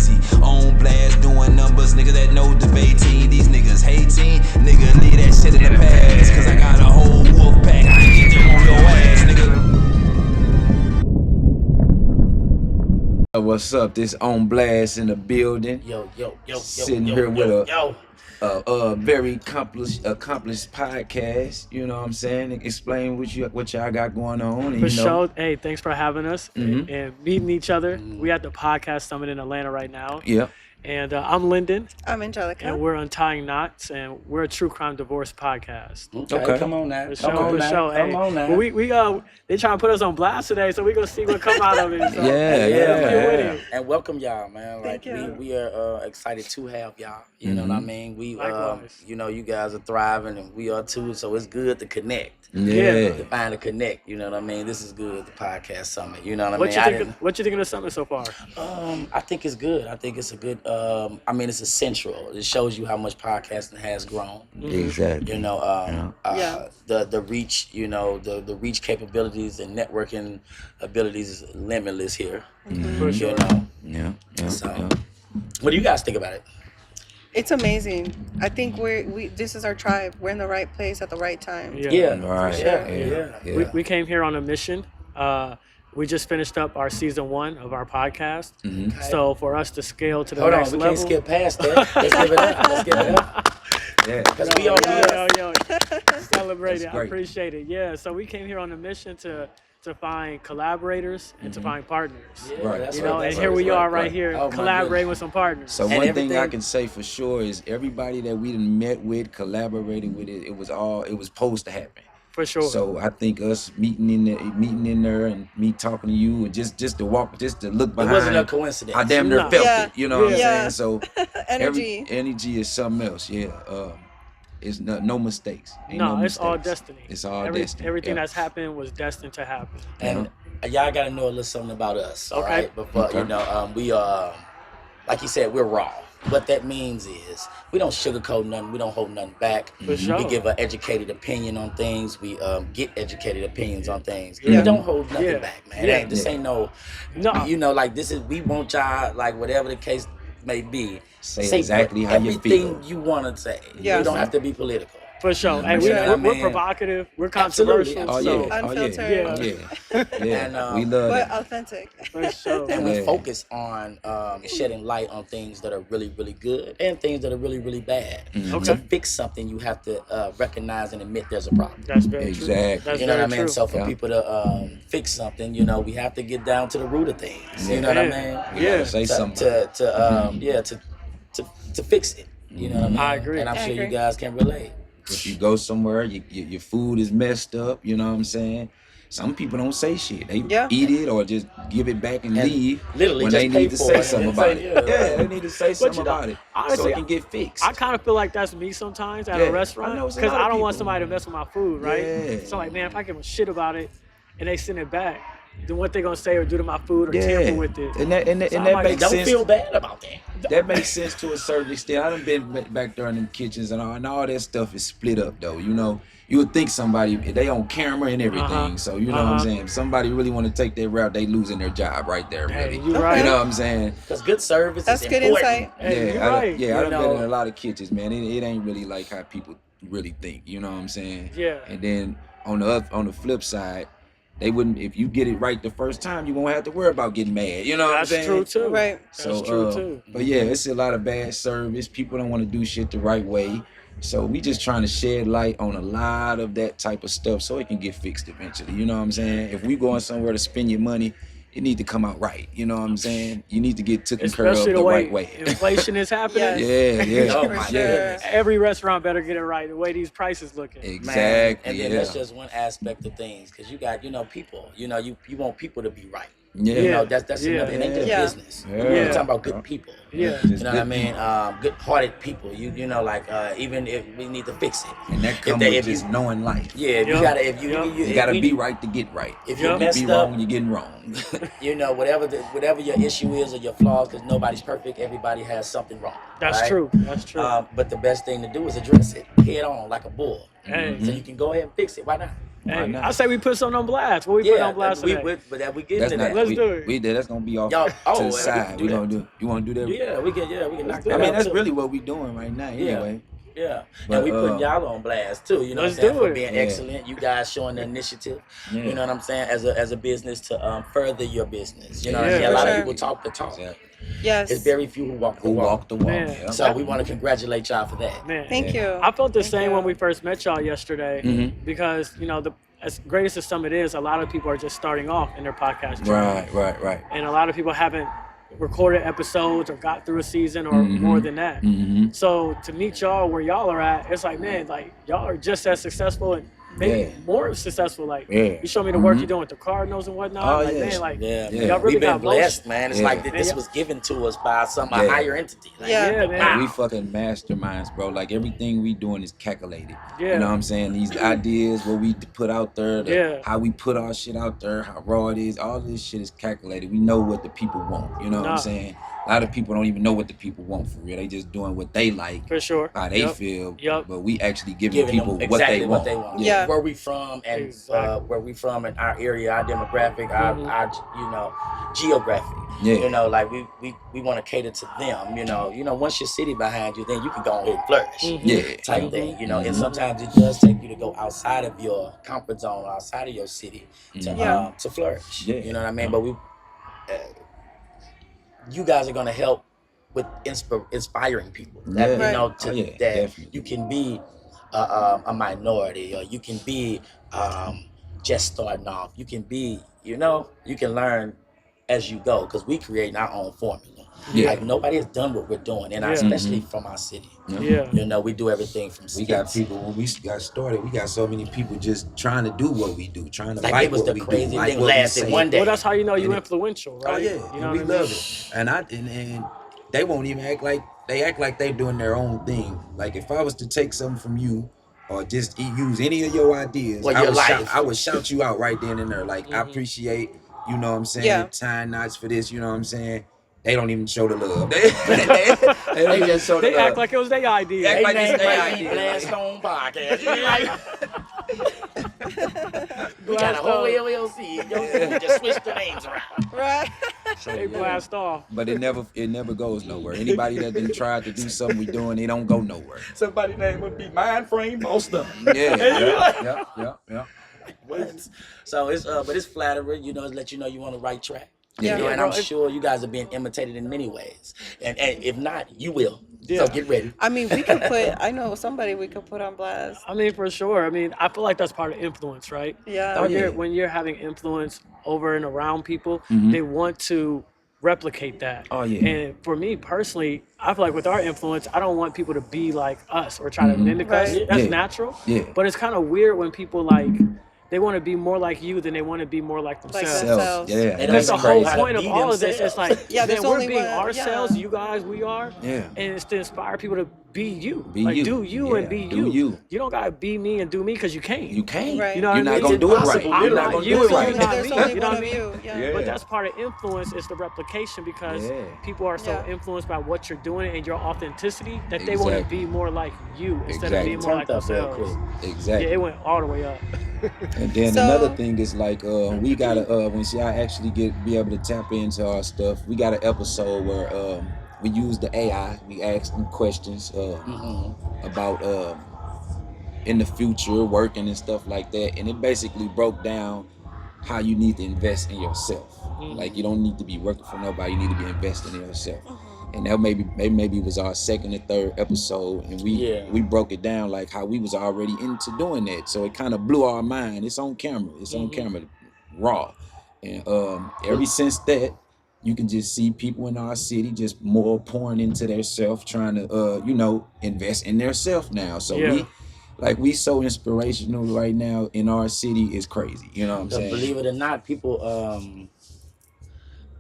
crazy. Onblast doing numbers, niggas that know debating. These niggas hating, nigga leave that shit in the past. Cause I got a whole wolf pack, I can get them on your ass, nigga. What's up? This Onblast in the building. Yo. Sitting here with a very accomplished podcast. You know what I'm saying? Explain what y'all got going on. And, For sure. Hey, thanks for having us and meeting each other. We at the podcast summit in Atlanta right now. Yeah. And I'm Lyndon. I'm Angelica. And we're Untying Knots, and we're a true crime divorce podcast. Okay. Come on now. Come on now. Well, we they trying to put us on blast today, so we gonna see what come out of it. So, Yeah. And welcome y'all, man. Thank you. We are excited to have y'all. You know what I mean? We Likewise. you guys are thriving and we are too, so it's good to connect. Yeah. To find a connect, you know what I mean? This is good, the podcast summit. You know what I mean? What you think of the summit so far? I think it's good. I think it's a good it's essential. It shows you how much podcasting has grown. Exactly. You know, the reach, you know, the reach capabilities and networking abilities is limitless here. For sure. You know? Yeah. So, what do you guys think about it? It's amazing. I think this is our tribe. We're in the right place at the right time. Yeah. Right. Yeah. We came here on a mission. We just finished up our season 1 of our podcast. So for us to scale to the next level. Hold on, we can't skip past that. Let's give it up. Yeah. Because we all Celebrate it. That's I great. appreciate it. Yeah. So we came here on a mission to find collaborators and to find partners. Right. That's You know, right, and that's here we right. are right here Oh, my collaborating with some partners. So And one thing I everything- can say for sure is everybody that we done met with, collaborated with, it was supposed to happen. For sure. So I think us meeting in there and me talking to you and just to look It behind. wasn't a coincidence. I damn near No. felt Yeah. it. You know what I'm Yeah. saying? So Energy. energy is something else. Yeah. It's no mistakes. Ain't No, it's all mistakes. destiny. It's all destiny. Everything Yeah. that's happened was destined to happen. And y'all got to know a little something about us, all Okay. right? But, you know, we are, like you said, we're raw. What that means is we don't sugarcoat nothing. We don't hold nothing back. For sure. We give an educated opinion on things. We get educated opinions on things. Yeah. We don't hold nothing Yeah. back, man. Yeah. This ain't no, you know, like this is, we want y'all, like whatever the case may be. Say exactly how you feel. Everything you want to say. Yeah. You don't have to be political. For sure. Hey, You know what I we're mean? provocative. We're Absolutely. controversial. Oh yeah. So, Unfiltered. Oh yeah. Yeah. And, we love But it. authentic. for sure. And we Yeah. focus on shedding light on things that are really, really good and things that are really, really bad. Okay. To fix something, you have to recognize and admit there's a problem. That's very Exactly. true. That's You know what I very mean? true. So for Yeah. people to fix something, you know, we have to get down to the root of things. You know what I mean? We gotta say something. To fix it. You know what I mean? I agree. And I'm I sure you agree. guys can relate. If you go somewhere, your food is messed up. You know what I'm saying? Some people don't say shit. They eat it or just give it back and leave literally when just they pay need to for say it. something And about say, it. yeah. Yeah, they need to say something you know, about it so honestly, it can get fixed. I kind of feel like that's me sometimes at Yeah. a restaurant I know it's a because lot of I don't want people. somebody to mess with my food, right? Yeah. So like, man, if I give a shit about it and they send it back, then what they gonna say or do to my food or Yeah. tamper with it? And that So I'm like, makes Don't sense. feel bad about that. That makes sense to a certain extent. I done been back there in them kitchens and all that stuff is split up though. You know, you would think somebody, they on camera and everything. So you know what I'm saying? If somebody really want to take that route, they losing their job right there, Hey, really. you right. You know what I'm saying? Because good service That's is good important. insight. Hey, you're I right. done know. been in a lot of kitchens, man. It ain't really like how people really think. You know what I'm saying? Yeah. And then on the flip side, they wouldn't. If you get it right the first time, you won't have to worry about getting mad. You know what I'm That's saying? true too. Right. That's true too. But yeah, it's a lot of bad service. People don't want to do shit the right way. So we just trying to shed light on a lot of that type of stuff so it can get fixed eventually. You know what I'm saying? If we going somewhere to spend your money, it need to come out right. You know what I'm saying? You need to get taken care of Especially the the way right way. inflation is happening. Yes. Yeah. Oh For my sure. goodness. Every restaurant better get it right. The way these prices looking. Exactly. And then yeah. that's just one aspect of things, because you got, people. You know, you want people to be right. Yeah. You know, that's Yeah. another. It ain't just Yeah. business. Yeah. We're talking about good people. Yeah. Just You know what I good mean? people. Good-hearted people. You know, like even if we need to fix it. And that If comes they- with if you- just knowing life. Yeah, if Yep. you gotta, if you, Yep. You if gotta we- be right to get right. If Yep. you messed be up, wrong, you're getting wrong. you know, whatever your issue is or your flaws, because nobody's perfect. Everybody has something wrong. That's right? true. That's true. But the best thing to do is address it head on, like a bull. Hey. So you can go ahead and fix it. Why not? Hey, not? I say we put something on blast. What we put on blast today? we get That's into not. that. Let's we, do it. We did. That's gonna be off Y'all- to oh, the we side. can do We that. gonna do. You want to do that? Yeah, we can knock do that I mean, out that's too. really what we doing right now. Anyway. Yeah, But, and we putting y'all on blast too. You know Let's what I'm saying? do For it. being Yeah. excellent, you guys showing the initiative. Yeah. You know what I'm saying? As a business to further your business. You know what Yeah, I mean? A for lot sure. of people talk the talk. Exactly. Yes. It's very few who walk the Who walk. walked the walk? Man. Yeah. So we want to congratulate y'all for that. Man, Thank you. I felt the Thank same you. when we first met y'all yesterday Mhm. because, as great as the summit is, a lot of people are just starting off in their podcast journey. Right. And a lot of people haven't recorded episodes or got through a season or Mhm. more than that. Mm-hmm. So to meet y'all where y'all are at, it's like, man, like y'all are just as successful and maybe Yeah. more successful. Like Yeah. you show me the work Mhm. you're doing with the Cardinals and whatnot. Oh, like yeah. man, like Yeah, Yeah. man. y'all really We've been got blessed, man. It's Yeah. like that this Yeah. was given to us by a Yeah. higher entity. Like, Yeah. man. wow. We fucking masterminds, bro. Like everything we doing is calculated. Yeah. You know what I'm saying? These ideas, what we put out there, Yeah. how we put our shit out there, how raw it is, all this shit is calculated. We know what the people want. You know what Nah. I'm saying? A lot of people don't even know what the people want for real. They just doing what they like, For sure. how they Yep. feel. Yep. But we actually giving Giving people them what exactly they want. Yeah. Where we from and Exactly. where we from and our area, our demographic, Mhm. our geographic. Yeah. You know, like we want to cater to them. You know, once your city behind you, then you can go ahead and flourish. Mhm. Yeah. Type Mhm. thing, and Mhm. sometimes it does take you to go outside of your comfort zone, outside of your city to Yeah. to flourish. Yeah. You know what I mean? But you guys are gonna help with inspiring people. That Yeah. Right. to Oh, yeah, that definitely. you can be a minority, or you can be just starting off. You can be, you can learn as you go, because we create our own formula. Yeah. Like nobody has done what we're doing, and Yeah. especially from our city. Yeah. We do everything from We got skits. people when we got started. We got so many people just trying to do what we do, trying to Like like it was what the we do, crazy like thing what we lasted say. one day. Well, that's how you know you're And it- influential, Oh right? yeah, You know and what we I mean? love it. And they won't even act like they doing their own thing. Like if I was to take something from you or just use any of your ideas, Well, I your would life. I would shout you out right then and there. Like I Mhm. appreciate, you know what I'm saying, Yeah. tying knots for this. You know what I'm saying. They don't even show the love. They don't even show the They love. act like it was their idea. Act They like it's name their might be idea. Blast on Podcast. You be like, we got a Blast whole off. LLC. You just switch the names around. Right. They blast off. But it never goes nowhere. Anybody that done tried to do something we doing, they don't go nowhere. Somebody's name would be Mind Frame Monster. Yeah. So it's but it's flattering, it let you know you're on the right track. Yeah. And bro, I'm sure you guys are being imitated in many ways. And if not, you will. Yeah. So get ready. I mean, I know somebody we could put on blast. I mean, for sure. I mean, I feel like that's part of influence, right? Yeah. Oh, yeah. When you're having influence over and around people, Mhm. they want to replicate that. Oh, yeah. And for me personally, I feel like with our influence, I don't want people to be like us or try to Mhm. mimic us. Right. That's Yeah. natural. Yeah. But it's kind of weird when people they want to be more like you than they want to be more like Like themselves. themselves. Yeah. They And that's the don't whole know how to point of be all of this. It's themselves. like, Yeah, there's man, we're only being one- ourselves, yeah. you guys, we are. Yeah. And it's to inspire people to be you. Be like, you. do you and Yeah, be do you. you. You don't got to be me and do me because you can't. You can't. Right. You know what You're I not mean? gonna do it right. impossible. You're I'm not not gonna you, do it so right. you're not There's me. only You know one what I of mean? you. Yeah. Yeah. But that's part of influence is the replication because Yeah. people are so Yeah. influenced by what you're doing and your authenticity that they want to Exactly. be more like you instead Exactly. of being more like Turned up real themselves. quick. Exactly. Yeah, it went all the way up. And then So- another thing is like we gotta when y'all actually be able to tap into our stuff, we got an episode where we use the AI. We asked them questions about in the future working and stuff like that, and it basically broke down how you need to invest in yourself. Like you don't need to be working for nobody, you need to be investing in yourself. And that maybe was our second or third episode, and we broke it down like how we was already into doing that. So it kind of blew our mind. It's on camera. It's on camera, raw. And ever since that, you can just see people in our city just more pouring into their self, trying to invest in their self now. So Yeah. we so inspirational right now in our city. Is crazy. You know what I'm But saying? believe it or not, people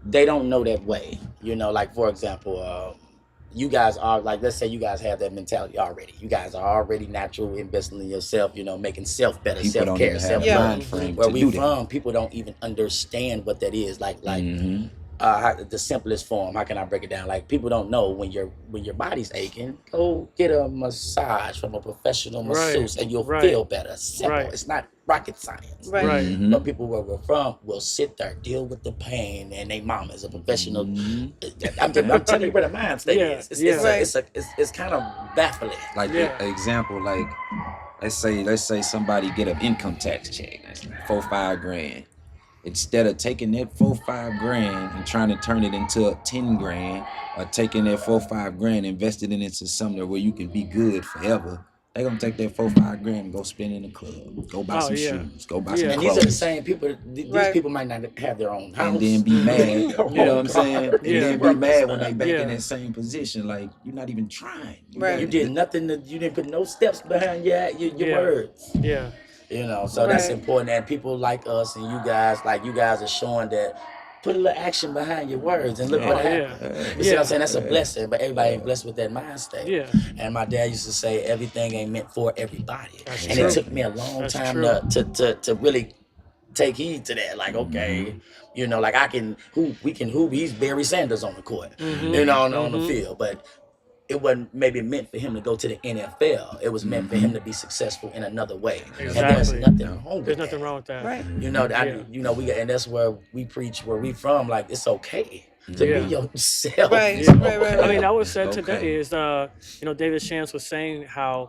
they don't know that way. Like for example, you guys are like, let's say you guys have that mentality already. You guys are already natural investing in yourself, making self better, People don't self-care, even have a self-love. mind frame Where to we do that. from, people don't even understand what that is. Like Mhm. the simplest form. How can I break it down? Like people don't know when your body's aching, go get a massage from a professional Right, masseuse and you'll right, feel better. Simple. right. It's not rocket science. Right. Right. Mm-hmm. But people where we're from will sit there, deal with the pain, and their mom is a professional. I'm telling you where the mind state Yeah, is. yeah. It's kind of baffling. Like Yeah. an example, like let's say somebody get an income tax check, that's $4-5 grand. Instead of taking that $4-5 grand and trying to turn it into 10 grand, or taking that $4-5 grand, invested it into something where you can be good forever, they gonna take that $4-5 grand and go spend in the club, go buy some shoes, go buy some Yeah. And clothes. these are the same people. These Right. people might not have their own house. And then be mad, you know what I'm saying? And Yeah. then be mad when they back Yeah. in that same position. Like, you're not even trying. Right. You did nothing. You didn't put no steps behind your Yeah. words. Yeah. You know, so that's Right. important. And people like us and you guys are showing that. Put a little action behind your words and look Yeah. what Oh, happened. yeah. You see what I'm saying? That's a blessing, but everybody ain't blessed with that mind state. Yeah. And my dad used to say everything ain't meant for everybody. That's And true. it took me a long That's time true. to really take heed to that. Like, okay, you know, like we can hoop. He's Barry Sanders on the court, you know, on the field. But it wasn't maybe meant for him to go to the NFL. It was meant for him to be successful in another way. And there's Exactly. nothing wrong with There's that. nothing wrong with that. Right. You know, Yeah. and that's where we preach where we from. Like, it's okay to Yeah. be yourself. Right, It's right, right, I mean, that was said Okay. today is, David Shantz was saying how,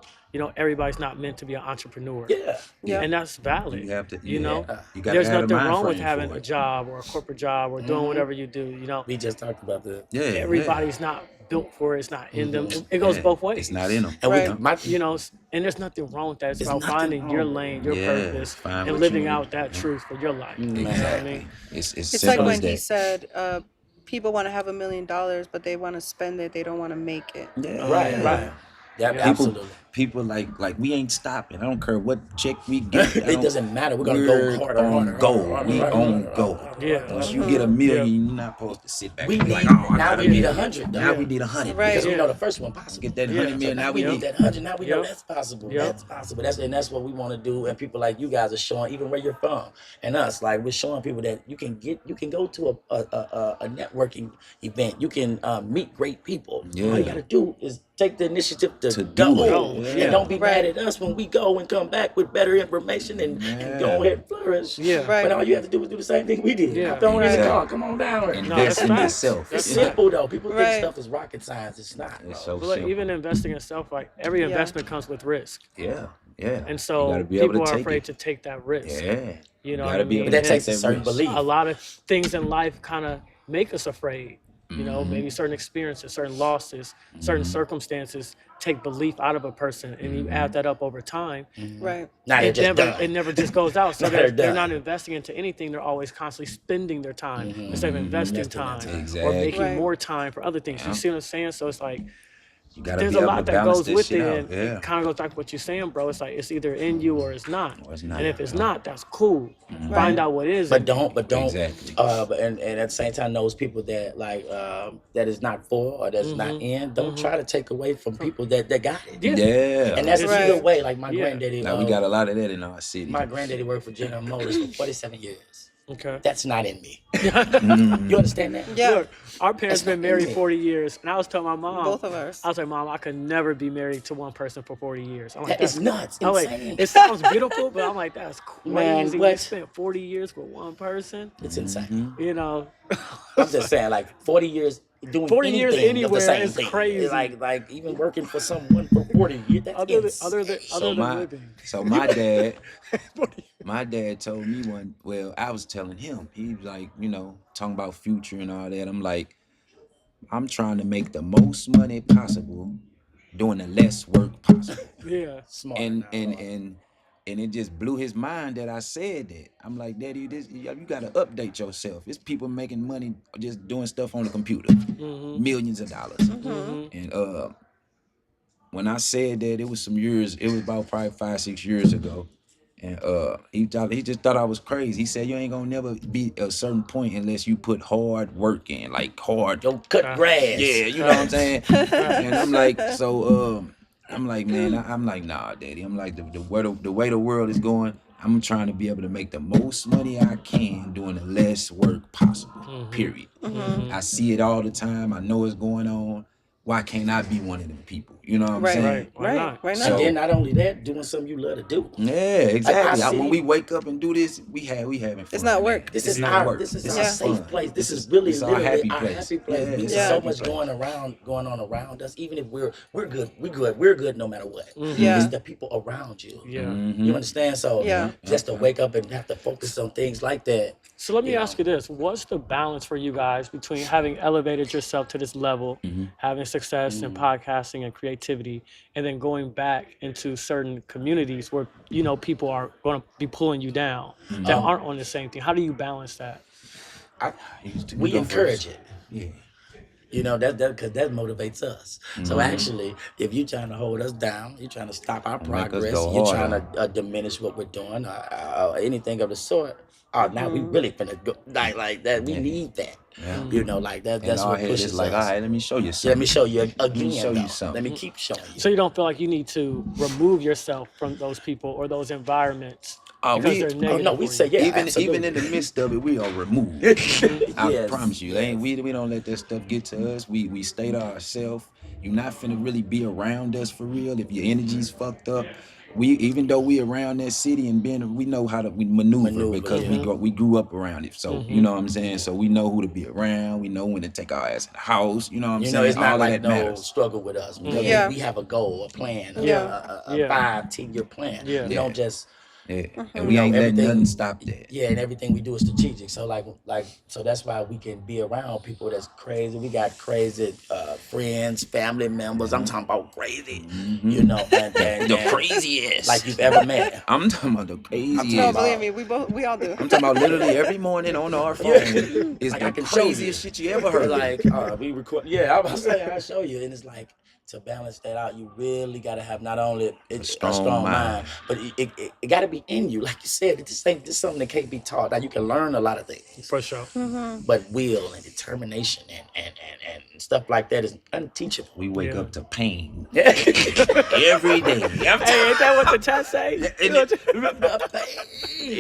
everybody's not meant to be an entrepreneur. Yeah. Yeah. And that's valid. You have to, You know, you gotta there's have nothing a mind wrong with frame having for a it. job or a corporate job or doing whatever you do. We just talked about that. Yeah, Everybody's not built for it. It's not in them. It goes both ways. It's not in them. And Right. And there's nothing wrong with that. It's There's about nothing finding your wrong. lane, your Yeah, purpose, find and what living you- out that truth for your life. You know what I Exactly. mean? It's It's simple like when as that. he said, people want to have $1 million, but they want to spend it. They don't want to make it. Yeah. Right. Yeah, Yeah. absolutely. People like we ain't stopping. I don't care what check we get. It doesn't matter. We're gonna We're go harder, on harder, go. harder, We harder, on harder, go. harder, Yeah. Once harder. you get $1 million, you're not supposed to sit back We and be need like, oh, I now gotta we need get 100. Now we need 100. Right. Because we Yeah. know the first one possible. Get that Yeah. 100 million. Now we need need that 100. Now we know Yep. that's possible. Yep. That's possible. That's what we want to do. And people like you guys are showing, even where you're from, and us, like we're showing people that you can go to a networking event. You can meet great people. Yeah. All you got to do is take the initiative to To go. do it. Go. And Yeah. don't be Right. mad at us when we go and come back with better information and go ahead and flourish. Yeah. Right. But all you have to do is do the same thing we did. Yeah. I'm throwing in the Exactly. car. Come on down. No, invest that's in facts. yourself. That's It's Yeah. simple though. People Right. think stuff is rocket science. It's not. It's bro. so But like, simple. even investing in self, like every Yeah. investment comes with risk. Yeah. And You so gotta be able people to are take afraid it. to take that risk. Yeah. You know gotta what I be able mean? But that to takes take a certain risk. belief. A lot of things in life kind of make us afraid. You know, maybe certain experiences, certain losses, certain circumstances take belief out of a person, and you add that up over time. Right. Now they're just done. It never just goes out. So Now they're they're done. not investing into anything. They're always constantly spending their time instead of investing Investing that time time. or Exactly. making Right. more time for other things. You see what I'm saying? So it's like You gotta there's be a able lot to that balance goes this with shit it. out. And Yeah. it kind of goes back to what you're saying, bro. It's like it's either in you or it's not. Or it's not. And if it's not, that's cool. Right. Find out what is. But don't. Exactly. And at the same time, those people that like that is not for or that's not in, don't try to take away from people that got it. Yeah. Yeah. And that's Right. either way. Like my Yeah. granddaddy. Now we got a lot of that in our city. My granddaddy worked for General Motors for 47 years. Okay. That's not in me. Mm. You understand that? Yeah. Look, our parents That's been not married easy. 40 years, and I was telling my mom, Both of us. I was like, Mom, I could never be married to one person for 40 years. I'm like, That is nuts. I'm like, Insane. it sounds beautiful, but I'm like, that's crazy. Man, You what? spent 40 years with one person, It's insane. Mm-hmm. you know. I'm just saying, like 40 years doing 40 years anything of the anywhere same is thing. crazy. Like even working for someone for 40 years. That's Other than insane. living. So my dad told me I was telling him, he was like, talking about future and all that. I'm like, I'm trying to make the most money possible doing the less work possible. Yeah. Smart. And it just blew his mind that I said that. I'm like, Daddy, you gotta update yourself. It's people making money just doing stuff on the computer, millions of dollars. And when I said that, it was some years. It was about probably 5-6 years ago. And he just thought I was crazy. He said, you ain't gonna never be a certain point unless you put hard work in, like hard. Don't cut grass. Yeah, you know what I'm saying? And I'm like, I'm like, man, I'm like, nah, Daddy. I'm like, the way the world is going, I'm trying to be able to make the most money I can doing the less work possible, period. I see it all the time. I know it's going on. Why can't I be one of them people? You know what I'm Right. saying? Right. Why not? Right And now. then not only that, doing something you love to do. Yeah, exactly. I see. When we wake up and do this, we having fun. It's not man. work. This It's is not our work. this is This our is safe fun. place. This is This really our literally happy our place. happy place. Yeah, Because it's there's a so happy much place. going on around us. Even if we're good, we're good no matter what. Yeah. It's the people around you. Yeah. Mm-hmm. You understand? So Yeah. just to wake up and have to focus on things like that. So let me You ask you this. What's the balance for you guys between having elevated yourself to this level, having success in podcasting and creativity, and then going back into certain communities where, people are going to be pulling you down that aren't on the same thing? How do you balance that? We go encourage first. it. Yeah. That because that motivates us. So actually, if you're trying to hold us down, you're trying to stop our Make us progress, go you're harder. trying to diminish what we're doing, anything of the sort. Now we really finna go like that. We need that. Yeah. Like that. And That's our what head pushes is like, us. all right, let me show you Yeah, something. let me show you again. show you though. something. Let me keep showing you. So you don't feel like you need to remove yourself from those people or those environments because they're negative. no, we for say you? yeah. even in the midst of it, we are removed. I Yes, promise you, we don't let that stuff get to us. We stay to ourselves. You're not finna really be around us for real if your energy's fucked up. Even though we around that city and we know how to maneuver because we grew up around it. So you know what I'm saying. So we know who to be around. We know when to take our ass in the house. You know what I'm saying. It's not All like of that no matters. struggle with us. Because Yeah. we have a goal, a plan, Yeah. a Yeah. 5-10-year plan. Yeah. We don't just Yeah, and we ain't letting nothing stop that. Yeah, and everything we do is strategic. So so that's why we can be around people that's crazy. We got crazy friends, family members. I'm talking about crazy, and The craziest, like you've ever met. I'm talking about the craziest. No, believe me, we all do. I'm talking about literally every morning on our phone is Like, the I can show craziest shit you ever heard. Like we record. Yeah, I was saying I'll show you, and it's like to balance that out, you really got to have not only a strong mind, but it got to be in you. Like you said, this is something that can't be taught. Now you can learn a lot of things, For sure. but will and determination and stuff like that is unteachable. We wake up to pain Every every day. Hey, ain't that what the chat say?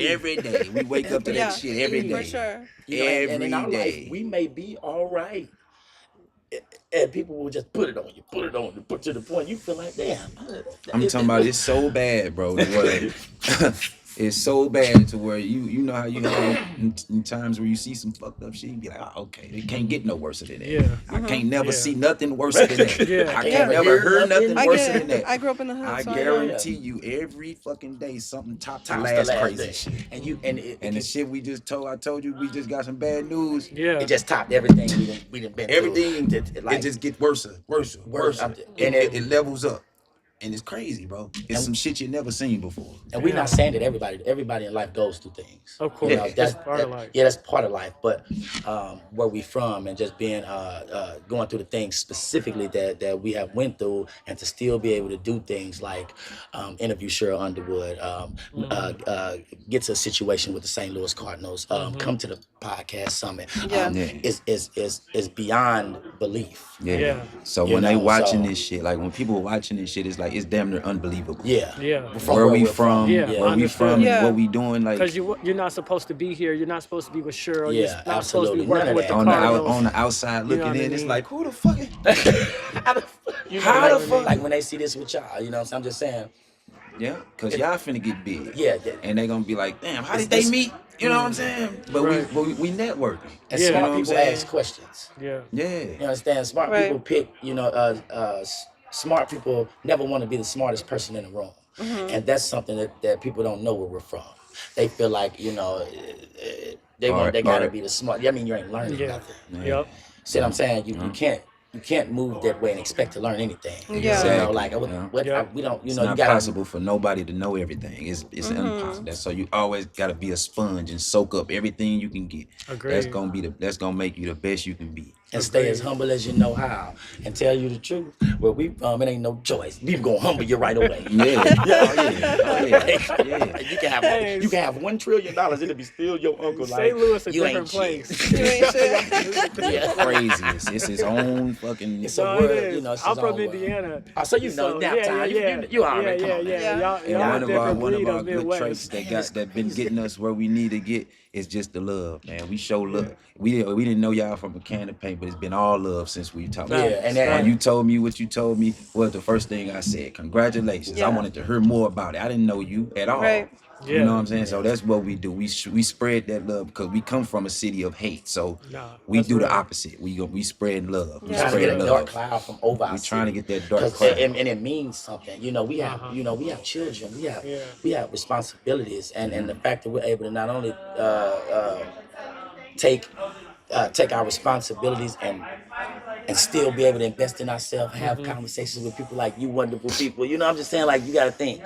Every day we wake up to Yeah, that shit every day. for sure. and in our Every day. life, we may be all right. And people will just put it on you, put to the point you feel like, damn. I'm talking about it's so bad, bro. To where it's so bad to where you know how you have in times where you see some fucked up shit, you be like, oh, okay, it can't get no worse than that. Yeah. I can't never Yeah. see nothing worse than that. Yeah. I Yeah. can't never hear nothing I worse get than it. that. I grew up in the hood. I so guarantee you every fucking day something top to Tops last the last crazy day. shit. And And the shit I told you we just got some bad news. Yeah. it just topped everything we done been Everything through. it just get worse. I'm- And it levels up. And it's crazy, bro. It's some shit you never seen before. And we're not saying that everybody in life goes through things. Of course. That's part of life. Yeah, that's part of life. But where we from and just being going through the things specifically that we have went through, and to still be able to do things like interview Cheryl Underwood, get to a situation with the St. Louis Cardinals, come to the podcast summit, is beyond belief. Yeah. So You when they know, watching so- this shit, like when people watching this shit, it's like it's damn near unbelievable. Yeah. Yeah. Where we we're from, Yeah, where we understood. from, Yeah. and what we doing, like Because you're not supposed to be here. You're not supposed to be with Cheryl. Yeah, you're not supposed to absolutely. be working None of with the that. Cardinals. on the outside looking know what I in, it's mean? like who the fuck? How the fuck? Like when they see this with y'all, you know what I'm saying? I'm just saying. Yeah, cause y'all finna get big. Yeah. And they gonna be like, damn, how did It's- they meet? You know what I'm saying? But Right. we networking. And Yeah. smart You know what I'm people saying? ask questions. Yeah. Yeah. You understand? Smart Right. people pick, smart people never want to be the smartest person in the room. And that's something that people don't know where we're from. They feel like, they gotta be the smart. I mean, you ain't learning Yeah. nothing. Yep. See what I'm saying? You can't move that way and expect to learn anything. Yeah. Exactly. Like what Yeah. we don't, It's you not gotta possible for nobody to know everything. It's impossible. So you always gotta be a sponge and soak up everything you can get. Agreed. That's gonna make you the best you can be. and stay as humble as you know how, and tell you the truth. Where we from, it ain't no choice. People gonna humble you right away. Yeah. Yeah. You can have Hey, $1 trillion, it'll be still your uncle. Like, St. Louis, a you different ain't shit. place. You ain't shit. Yeah. Crazy. It's his own fucking. It's a No, word, it is. it's I'm his from own word. Indiana. Oh, so you know nap time. You already come on, man. Yeah. Y'all And one of our different breed good of traits Midwest. that been getting us where we need to get it's just the love, man. We show love. We didn't know y'all from a can of paint, but it's been all love since we talked. Yeah, and when you told me what you told me was the first thing I said. Congratulations. I wanted to hear more about it. I didn't know you at all. Right. You know what I'm saying? So that's what we do. We spread that love because we come from a city of hate. So we do the opposite. We spread love. We trying to spread get a love. dark cloud from over our We trying to city. get that dark cloud. And it means something. You know, we have we have children. We have responsibilities, and the fact that we're able to not only take our responsibilities and still be able to invest in ourselves, have conversations with people like you, wonderful people. You know, I'm just saying, like, you got to think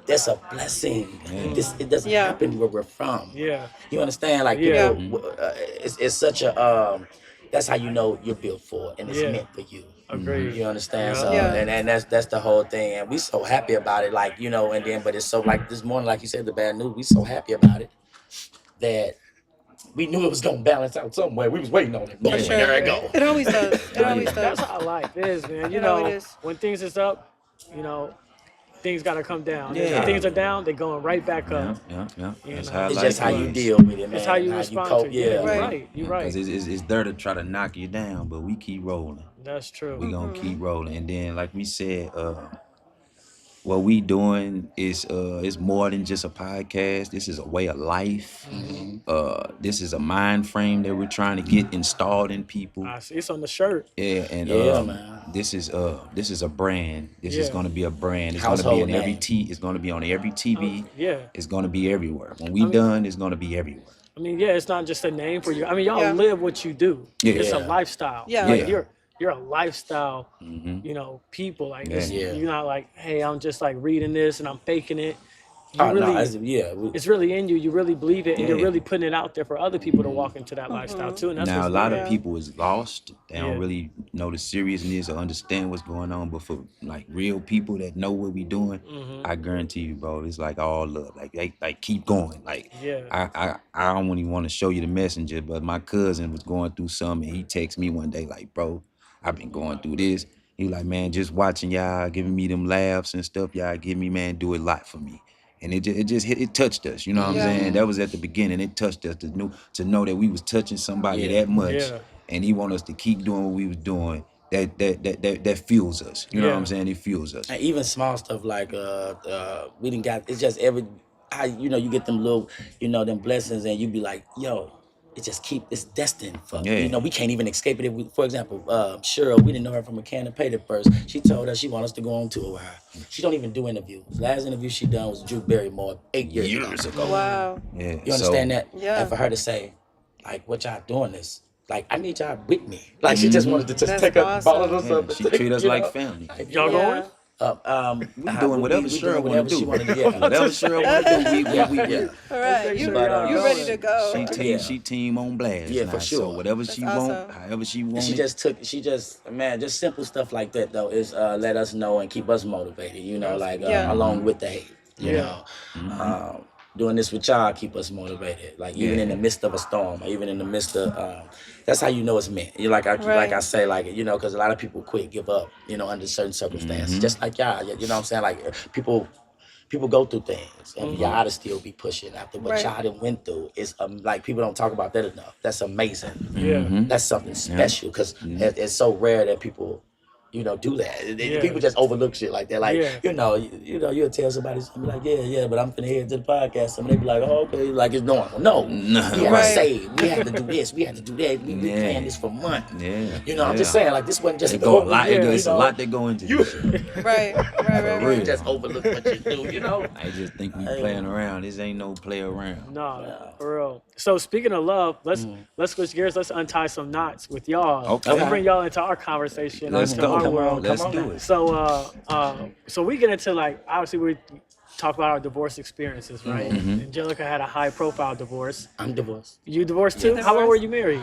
that's a blessing. It doesn't happen where we're from. Yeah. You understand? Like, people, it's such a that's how you know you're built for it and it's meant for you. Agreed. You understand? Yeah. So Yeah. and that's the whole thing. And we so happy about it, like, you know, and then but it's so like this morning, like you said, the bad news, we so happy about it that we knew it was gonna balance out somewhere. We was waiting on it. Boom, For sure. there it go. It always does. It always does. That's how life is, man. You It know, always is. when things is up, you know, things gotta come down. Yeah. When things are down, they're going right back up. Yeah. You That's know. how It's life just how you is. deal with it, man. It's how you respond to it. Yeah. You're Right. right. You're right. Because it's there to try to knock you down, but we keep rolling. That's true. We gonna keep rolling, and then like we said, what we doing is it's more than just a podcast. This is a way of life. This is a mind frame that we're trying to get installed in people. I see it's on the shirt. Yeah, and man. this is a brand. This is Yeah. gonna be a brand. It's Household gonna be in every name. It's gonna be on every TV. Yeah. It's gonna be everywhere. When we done, it's gonna be everywhere. I mean, yeah, it's not just a name for you. I mean, y'all Yeah. live what you do. Yeah. It's a Yeah. lifestyle. Yeah. Like Yeah. you're a lifestyle, you know, people. Like this, Yeah. you're not like, hey, I'm just like reading this and I'm faking it. You Oh, really, no, it's really in you. You really believe it, and you're Yeah. really putting it out there for other people to walk into that lifestyle too. And that's Now a what's lot great. of people is lost. They Yeah. don't really know the seriousness or understand what's going on. But for like real people that know what we doing, I guarantee you, bro, it's like all love. Like they like keep going. Like Yeah. I don't even want to show you the messenger, but my cousin was going through something and he texted me one day like, bro, I've been going through this. He like, man, just watching y'all giving me them laughs and stuff y'all give me, man, do a lot for me. And it touched us, you know what I'm saying? That was at the beginning. It touched us to know that we was touching somebody that much, Yeah. and he want us to keep doing what we was doing. That fuels us. You know what I'm saying? It fuels us. And even small stuff like we didn't got it's just how you know you get them little, you know, them blessings and you be like, yo, it's destined for Yeah. you know, we can't even escape it. For example, Cheryl, we didn't know her from a can of paint at first. She told us she wanted us to go on tour with her. She don't even do interviews. Last interview she done was Drew Barrymore 8 years ago. Wow. Yeah. You understand that? Yeah. And for her to say, like, what y'all doing this? Like, I need y'all with me. Like, she just wanted to just That's take a awesome. ball of Yeah, something. she treat us you like know? family. Y'all going? We doing whatever Cheryl want to do. She wanna do. Yeah. Whatever Cheryl want to do, we Yeah. All right. You But, you ready to go? She team on blast. Yeah, now. for sure. So whatever she want, awesome. however she And want she it. just just simple stuff like that though is let us know and keep us motivated, you know, like Yeah. along with the hate, you Yeah. know. Doing this with y'all keep us motivated, like even in the midst of a storm, or even in the midst of that's how you know it's meant. You like I say, like, you know, because a lot of people quit, give up, you know, under certain circumstances, just like y'all, you know what I'm saying? Like people go through things, and y'all to still be pushing after what Right. y'all done went through. It's like people don't talk about that enough. That's amazing. Yeah. That's something special because it's so rare that people, you know, do that. Yeah. People just overlook shit like that. Like, Yeah. you know, you'll tell somebody something like, yeah, but I'm finna head to the podcast. And they be like, oh, okay, like it's normal. No, we had to Right. save. We had to do this. We had to do that. We been Yeah. playing this for months. Yeah. You know, I'm just saying, like, this wasn't just It go a lot. Yeah, It's you a know, lot that go into this shit. Right. real. Right. just overlook what you do, you know? I just think we playing around. This ain't no play around. No, for real. So speaking of love, let's switch gears. Let's untie some knots with y'all. Okay. Let's bring y'all into our conversation, Let's into go. our Come world. on, let's Come on do now. it. So we get into, like, obviously we talk about our divorce experiences, right? Angelica had a high profile divorce. I'm divorced. You divorced too? Yeah. How long were you married?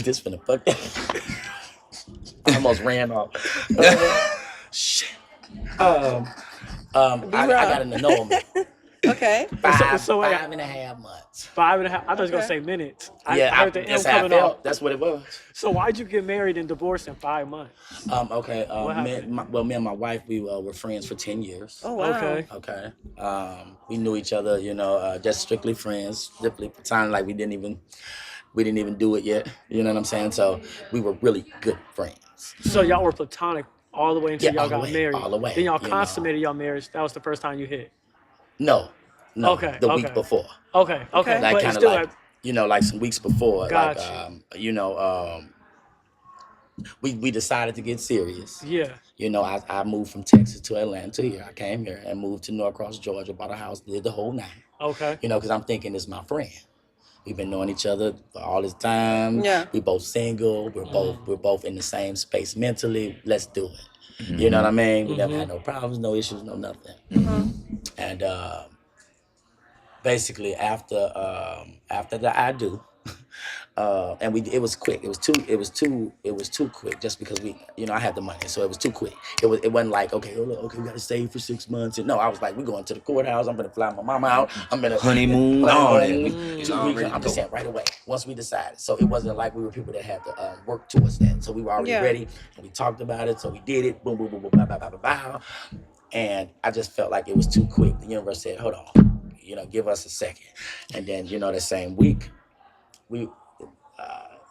This finna fuck that. I almost ran off. Shit. I got an annulment. Okay. Five and a half months. 5.5. I thought you was gonna Okay. say minutes. Yeah, I heard the M that's how I coming felt. off. That's what it was. So why'd you get married and divorced in 5 months? Okay. What happened? Me and my wife, we were friends for 10 years. Oh wow. Okay. Okay. We knew each other, just strictly friends. Strictly pretending like we didn't even do it yet. You know what I'm saying? So we were really good friends. So y'all were platonic all the way until Yeah, y'all got married. all the way, Then y'all you know. consummated y'all marriage. That was the first time you hit. No. Okay, The okay. week before. Okay. Okay. Like But kind of still, like, like some weeks before. Gotcha. We decided to get serious. yeah. I moved from Texas to Atlanta to here. I came here and moved to Norcross, Georgia, bought a house, did the whole nine. Okay. Because I'm thinking it's my friend. We've been knowing each other for all this time. Yeah. We both single. We're both in the same space mentally. Let's do it. You know what I mean? We never had no problems, no issues, no nothing. And basically after the I do, and it was quick. It was too quick just because I had the money, so it was too quick. It wasn't like okay, we gotta save for 6 months. And no, I was like, we're going to the courthouse. I'm gonna fly my mama out. I'm gonna Honeymoon, all that. 2 weeks. I'm just saying right away once we decided. So it wasn't like we were people that had to work towards that. So we were already ready, and we talked about it. So we did it. Boom, boom, boom, boom, bow, bow, bow, bow, bow. And I just felt like it was too quick. The universe said, hold on, give us a second. And then the same week,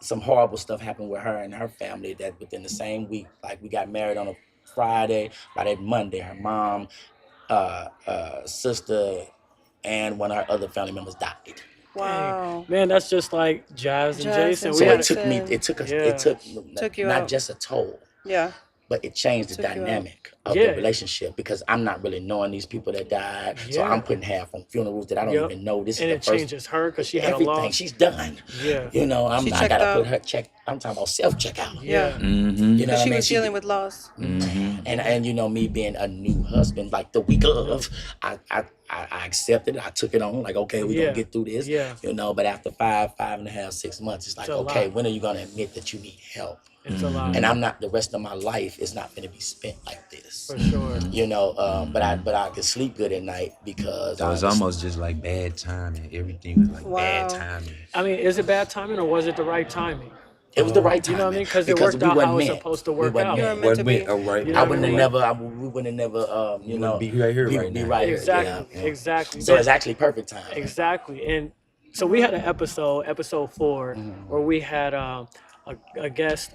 some horrible stuff happened with her and her family that within the same week, like we got married on a Friday, by that Monday, her mom, sister, and one of her other family members died. Wow. Man, that's just like Jazz and Jason. So We had it took you not out. just a toll, Yeah. but it changed the Took you out. dynamic of Yeah. the relationship because I'm not really knowing these people that died. So Yeah. I'm putting half on funerals that I don't Yep. even know. This and is it the first changes her because she had a everything loss. she's done. Yeah. I checked gotta out. put her check. I'm talking about self checkout. Yeah. Mm-hmm. You know what I She mean? was dealing with loss. And me being a new husband, like the week of, I accepted it. I took it on. Like, okay, we're Yeah. gonna get through this. Yeah. But after 5.5, 6 months, it's like, It's a okay, lot. when are you gonna admit that you need help? It's a lot. And I'm not. The rest of my life is not gonna be spent like this. For sure. But I could sleep good at night because That was almost just like bad timing. Everything was like bad Wow. timing. I mean, is it bad timing or was it the right timing? it was the right You time. know what I mean? Because it worked out how it's supposed to work out. You were meant to be. All right. You I know wouldn't what have I never. We wouldn't have never. be right here right be now. right here. Exactly. Yeah. Exactly. So it's actually perfect time. Exactly. And so we had an episode 4, where we had a guest,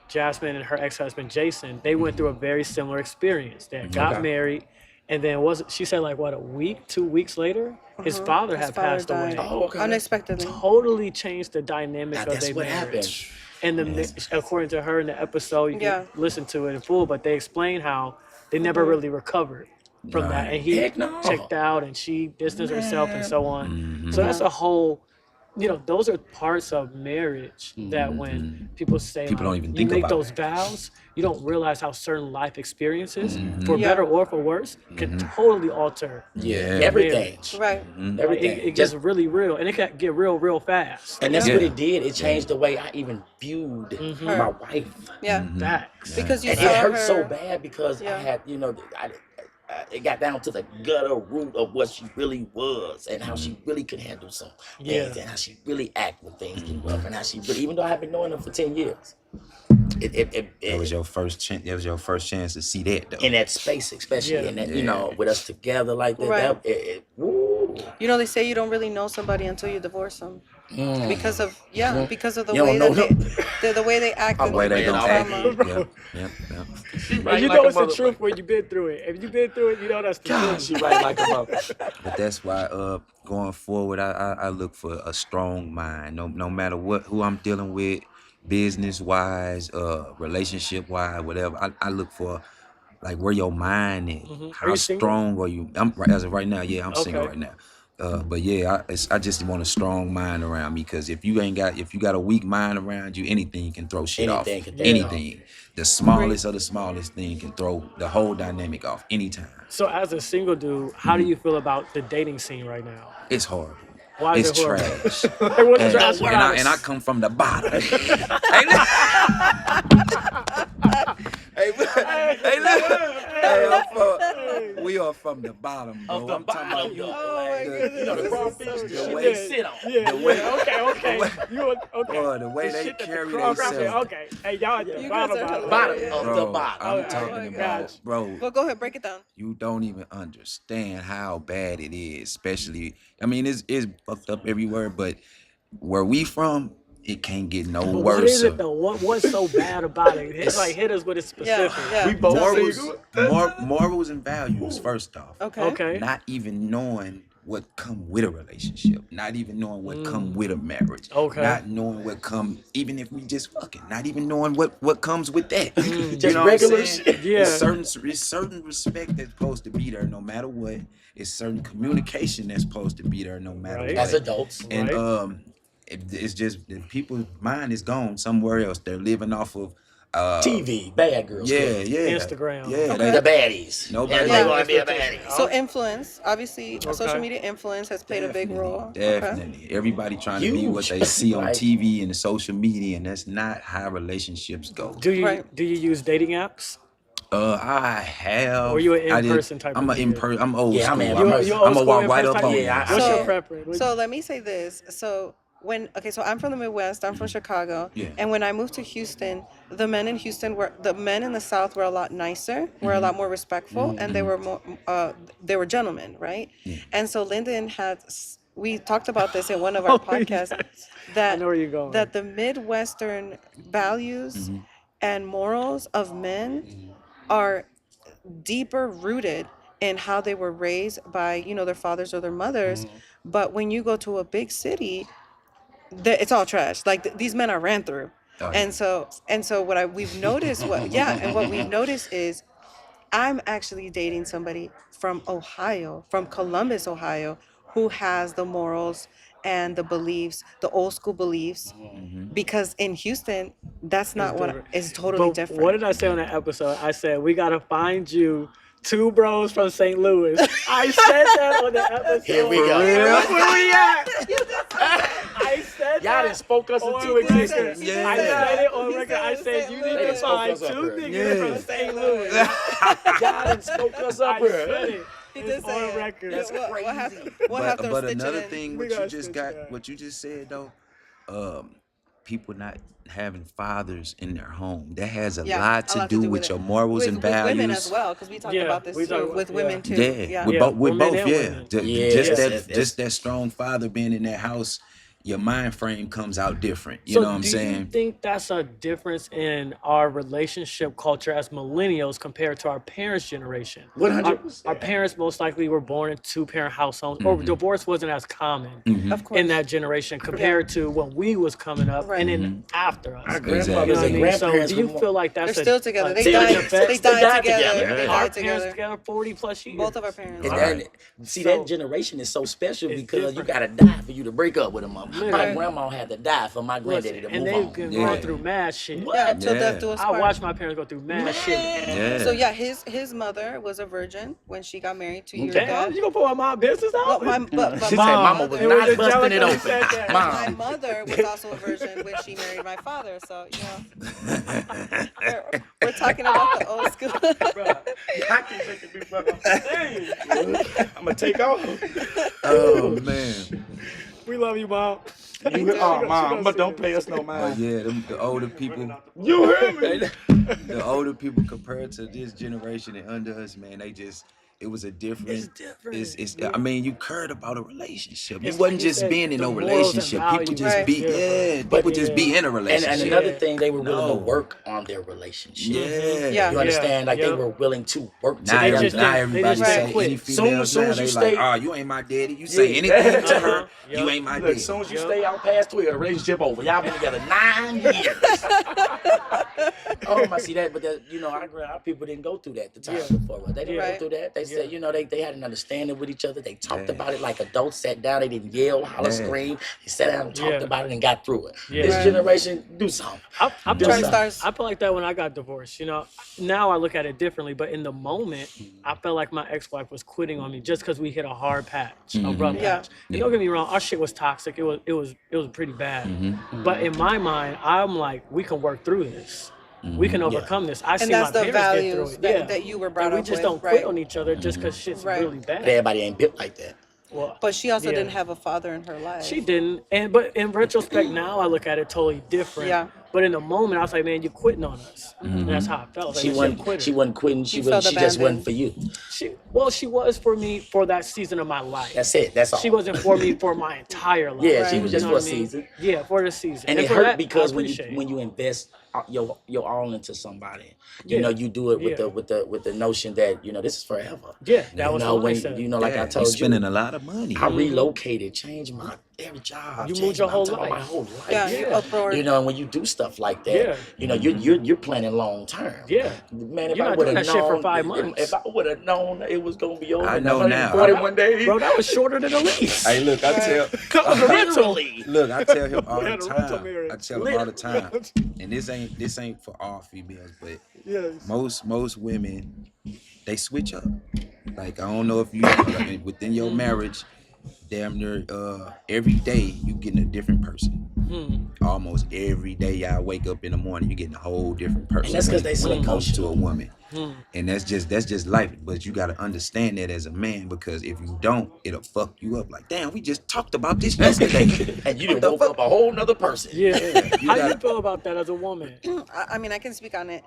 Jasmine and her ex-husband Jason. They went through a very similar experience. They got married, and then she said like what, 2 weeks later, his father His had father passed died. away. Oh, okay. Unexpectedly. Totally changed the dynamic Now of that's their what marriage. happened. And according to her in the episode, you Yeah. can listen to it in full, but they explain how they never really recovered from that. And he Heck no. checked out and she distanced herself and so on. So that's a whole, those are parts of marriage that when people say People don't even you think make about those it. vows, you don't realize how certain life experiences, for Yeah. better or for worse, can totally alter Yeah. Yeah. Everything. marriage. Right. Like, Everything. it gets really real, and it can get real fast. And that's Yeah. what it did. It changed the way I even viewed my wife. Yeah. Facts. Because you And saw it hurt her. so bad because Yeah. I had, it got down to the gutter root of what she really was and how she really could handle some Yeah. things and how she really act when things get rough and how she really, even though I've been knowing her for 10 years, That was your first chance. That was your first chance to see that though. in that space, especially Yeah. in that, Yeah. with us together like that, Right. woo. They say you don't really know somebody until you divorce them. Because of the You way don't that know the way they act. The way they Man, gonna all act. right. Yep. And you know it's the truth when you've been through it. If you've been through it, you know that's the truth. She right like a mother. But that's why going forward I look for a strong mind. No matter who I'm dealing with, business wise, relationship wise, whatever. I look for like where your mind is. Are How you single? strong are you? As of right now, yeah, I'm single Okay. right now. But yeah, I just want a strong mind around me because if you got a weak mind around you, anything can throw shit off. Anything can throw Anything. The smallest of the smallest thing can throw the whole dynamic off anytime. So as a single dude, how do you feel about the dating scene right now? It's horrible. Why is It's it horrible? trash. Like, what's and, trash and about I it? and I come from the bottom. Hey, look. We are from the bottom, bro. Of the I'm talking about bottom, you. though. Oh my Like, goodness. you know, the crawfish, The the shit way- they sit on. Yeah, The way- yeah, okay. Okay. Okay. The way they shit that the carry crawfish- themselves. Okay, hey, y'all at the You bottom, guys are Bottom hilarious. of the Bro, bottom. I'm Oh talking my about, gosh. bro. Well, go ahead, break it down. You don't even understand how bad it is, especially. I mean, it's fucked up everywhere, but where we from, it can't get no But worse. what is it though? What's so bad about it? It's It's- like hit us with it specific. Yeah. We both Morals, single. morals and values. First off, Okay. not even knowing what come with a relationship, not even knowing what come with a marriage, Okay. not knowing what come, even if we just fucking, not even knowing what comes with that. You Just know what I'm regular saying? shit. Yeah. It's certain respect that's supposed to be there no matter what. It's certain communication that's supposed to be there no matter Right. what. As adults. And Right. it's just that people's mind is gone somewhere else. They're living off of TV, bad girls. yeah, Club. yeah, Instagram. yeah. Okay. they- The baddies. Nobody- And Yeah. they want to be a baddie. So influence, obviously, social Okay. media influence has played a big role. Definitely. Everybody trying to be what Huge. they see on Right. TV and the social media, and that's not how relationships go. Do you Right. do you use dating apps? I have. Or you an I did- in-person type I'm of a kid? in-person. I'm old Yeah, I'm school. in- I'm, you're- you're I'm old a school walk right in-person up type on of you. Yeah, What's So- your preference? So let me say this. So so I'm from the Midwest. I'm from Chicago. Yeah. And when I moved to Houston, the men in the South were a lot nicer, were a lot more respectful, and they were more they were gentlemen, right? And so Lyndon we talked about this in one of our podcasts that I know where you're going. that the Midwestern values and morals of men are deeper rooted in how they were raised by their fathers or their mothers. But when you go to a big city, it's all trash. Like these men are ran through. Oh, yeah. And so we've noticed what we've noticed is I'm actually dating somebody from Ohio, from Columbus, Ohio, who has the morals and the beliefs, the old school beliefs, because in Houston, that's not it's totally But different. what did I say on that episode? I said we gotta find you two bros from St. Louis. I said that on the episode. Here we go. Look where we at. I said Y'all that done spoke us on into record. existence. Yeah. I said it on He record. said I said St. you Louis. need They to spoke find us up two here. niggas Yeah. from St. Louis. Y'all done spoke us up I here. said it. He It's did say on it. record. That's We'll crazy. have to But stitch another it in. thing, We what you gotta just stitch got, that. what you just said though, people not having fathers in their home. That has a lot to do with it. your morals and with values. women as well, because we talked Yeah, about this we too, talk- with yeah. women too. Yeah, Yeah. with women both, and yeah. women. Yes, Just that strong father being in that house, your mind frame comes out different. You So know what I'm do saying? you think that's a difference in our relationship culture as millennials compared to our parents' generation? 100%. Our parents most likely were born in two-parent households, or divorce wasn't as common Of course. in that generation compared to when we was coming up Right. and then after us. Our You know grandfathers what I and mean? So grandparents do you were feel like that's They're still together. a They They died. died They died together. together. Yeah. They our died parents together. together 40 plus years. Both of our parents. And Right. see, So- that generation is so special It's because different. you gotta die for you to break up with a mom. My Right. grandma had to die for my granddaddy to and move they've on. been Yeah. going through mad shit. What? Yeah, till Yeah. death do us I part. watched my parents go through mad shit. Yeah. So yeah, his mother was a virgin when she got married to your Okay. dad. You gonna put my business out? But She said Mom, mama was it was not a busting joke it when you open. said that. my Mom. mother was also a virgin when she married my father. So we're talking about the old school. I keep making me fuck I'm gonna take off. Oh man. We love you, Mom. Oh, mom, but don't pay us no But mind. yeah, the older people, You heard me? the older people compared to this generation and under us, man, it was a different. It's different. It's I mean, you cared about a relationship. It's It wasn't like you just said, being in the no morals and relationship. People values just Right. be different. people But just be in a And relationship. another thing, they were willing No. to work on their relationship. Yeah. Yeah. You understand? Like Yeah. they were willing to work Now, They together. just now didn't- everybody they just say didn't quit. any Soon females as now, you they like, stay- oh, you ain't my daddy. You say Yeah. anything to her, Yup. you ain't my Look, daddy. as soon as you Yup. stay out past 12, the relationship over. Y'all been together 9 years. Oh, I see that, but our people didn't go through that the time Yeah. before. They didn't Right. go through that. They said, they had an understanding with each other. They talked Yeah. about it like adults sat down. They didn't yell, holler, Yeah. scream. They sat down and talked Yeah. about it and got through it. Yeah. This Right. generation, do something. I Do feel like, something. I feel like that when I got divorced. Now I look at it differently. But in the moment, I felt like my ex-wife was quitting on me just because we hit a hard patch, a rough Yeah. patch. And don't get me wrong, our shit was toxic. It was pretty bad. But in my mind, I'm like, we can work through this. We can overcome this. I And see that's my the parents get through values it. that you were brought And we up just with, don't quit right. on each other just because shit's Right. really bad. But everybody ain't built like that. Well, But she also yeah. didn't have a father in her life. She didn't, but in retrospect now I look at it totally different. Yeah. But in the moment I was like, man, you're quitting on us. And that's how I felt. I was She like, wasn't quitting. She You felt just wasn't abandoned. for you. She was for me for that season of my life. That's it. That's all. She wasn't for me for my entire life. Yeah, she Right. was You just know for a what I mean? season. Yeah, for the season. And it for hurt that, I because when appreciate it. you invest your all into somebody, you Yeah. know, you do it with Yeah. with the notion that, you know, this is forever. Yeah, that You was know, my when mindset. you know, like I Yeah, told you you, spending a lot of money. I relocated, changed my every job. You changed moved your I'm whole talking about my life. whole life. Yeah, you uproar. You know, and when you do stuff like that, Yeah. you know, you're planning long term. Yeah. Man, if You're I not would doing have that shit for known, 5 months. if I would have known it was gonna be over, I know now. 141 days. Bro, that was shorter than a lease. Hey, look, I tell, Literally. look, I tell him all We the had a rental time. marriage. I tell him all the time, and this ain't for all females, but Yes. most women, they switch up. Like, I don't know if you, I mean, within your marriage, damn near every day you getting a different person. Almost every day y'all wake up in the morning, you getting a whole different person. And that's 'cause they so when it comes to a emotional. woman. And that's just life. But you gotta understand that as a man, because if you don't, it'll fuck you up. Like, damn, we just talked about this yesterday. And you done woke up a whole nother person. Yeah. How gotta- you feel about that as a woman? I mean, I can speak on it.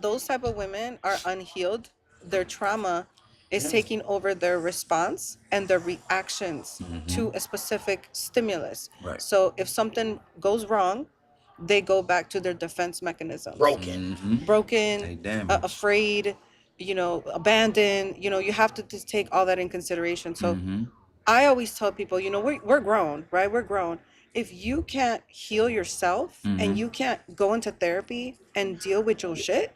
Those type of women are unhealed. Their trauma is taking over their response and their reactions to a specific stimulus. Right. So if something goes wrong, they go back to their defense mechanisms. Broken. They Broken, damaged. afraid, abandoned. You have to just take all that in consideration. So I always tell people, we're grown, right? We're grown. If you can't heal yourself and you can't go into therapy and deal with your shit,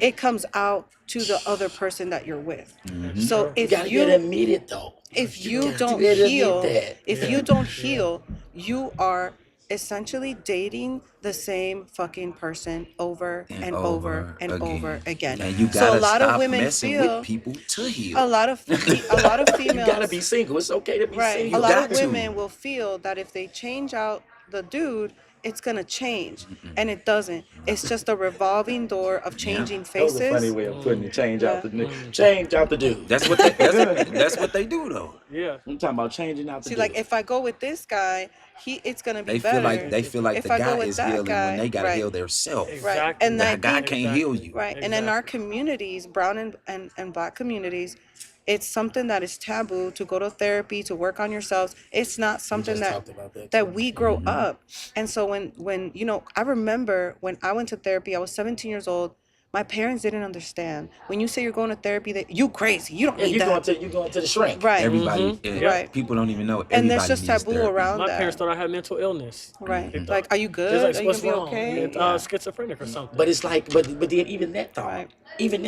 it comes out to the other person that you're with. So You if gotta get immediate though. if you got to don't admit heal, that. if you don't heal, you are essentially dating the same fucking person over and over and over again. And you So gotta a lot stop of women messing feel with people to heal. a lot of females You gotta be single. It's okay to be right. single. A lot of got to. women will feel that if they change out the dude, it's gonna change, and it doesn't. It's just a revolving door of changing That was a funny faces. way of putting it. Change Yeah. out the nigga. Change out the dude. That's what they do though. Yeah. I'm talking about changing out the See, dude. like if I go with this guy, it's gonna be They better. feel like If the I go guy with is that healing guy, when they gotta right. heal themselves. Exactly. Right. And The I guy think can't heal you. right. And in our communities, brown and black communities, it's something that is taboo to go to therapy, to work on yourselves. It's not something just that talked about that, that we grow up. And so when I remember when I went to therapy, I was 17 years old. My parents didn't understand. When you say you're going to therapy, you crazy. You don't yeah, need you that. going to the shrink. Right. Everybody, Right. people don't even know. And Everybody there's just needs taboo therapy. around My that. parents thought I had mental illness. Right. Like, are you good? Just Are like, you what's gonna be wrong? okay? You're, schizophrenic or something. But it's like, but then even that thought, Right. even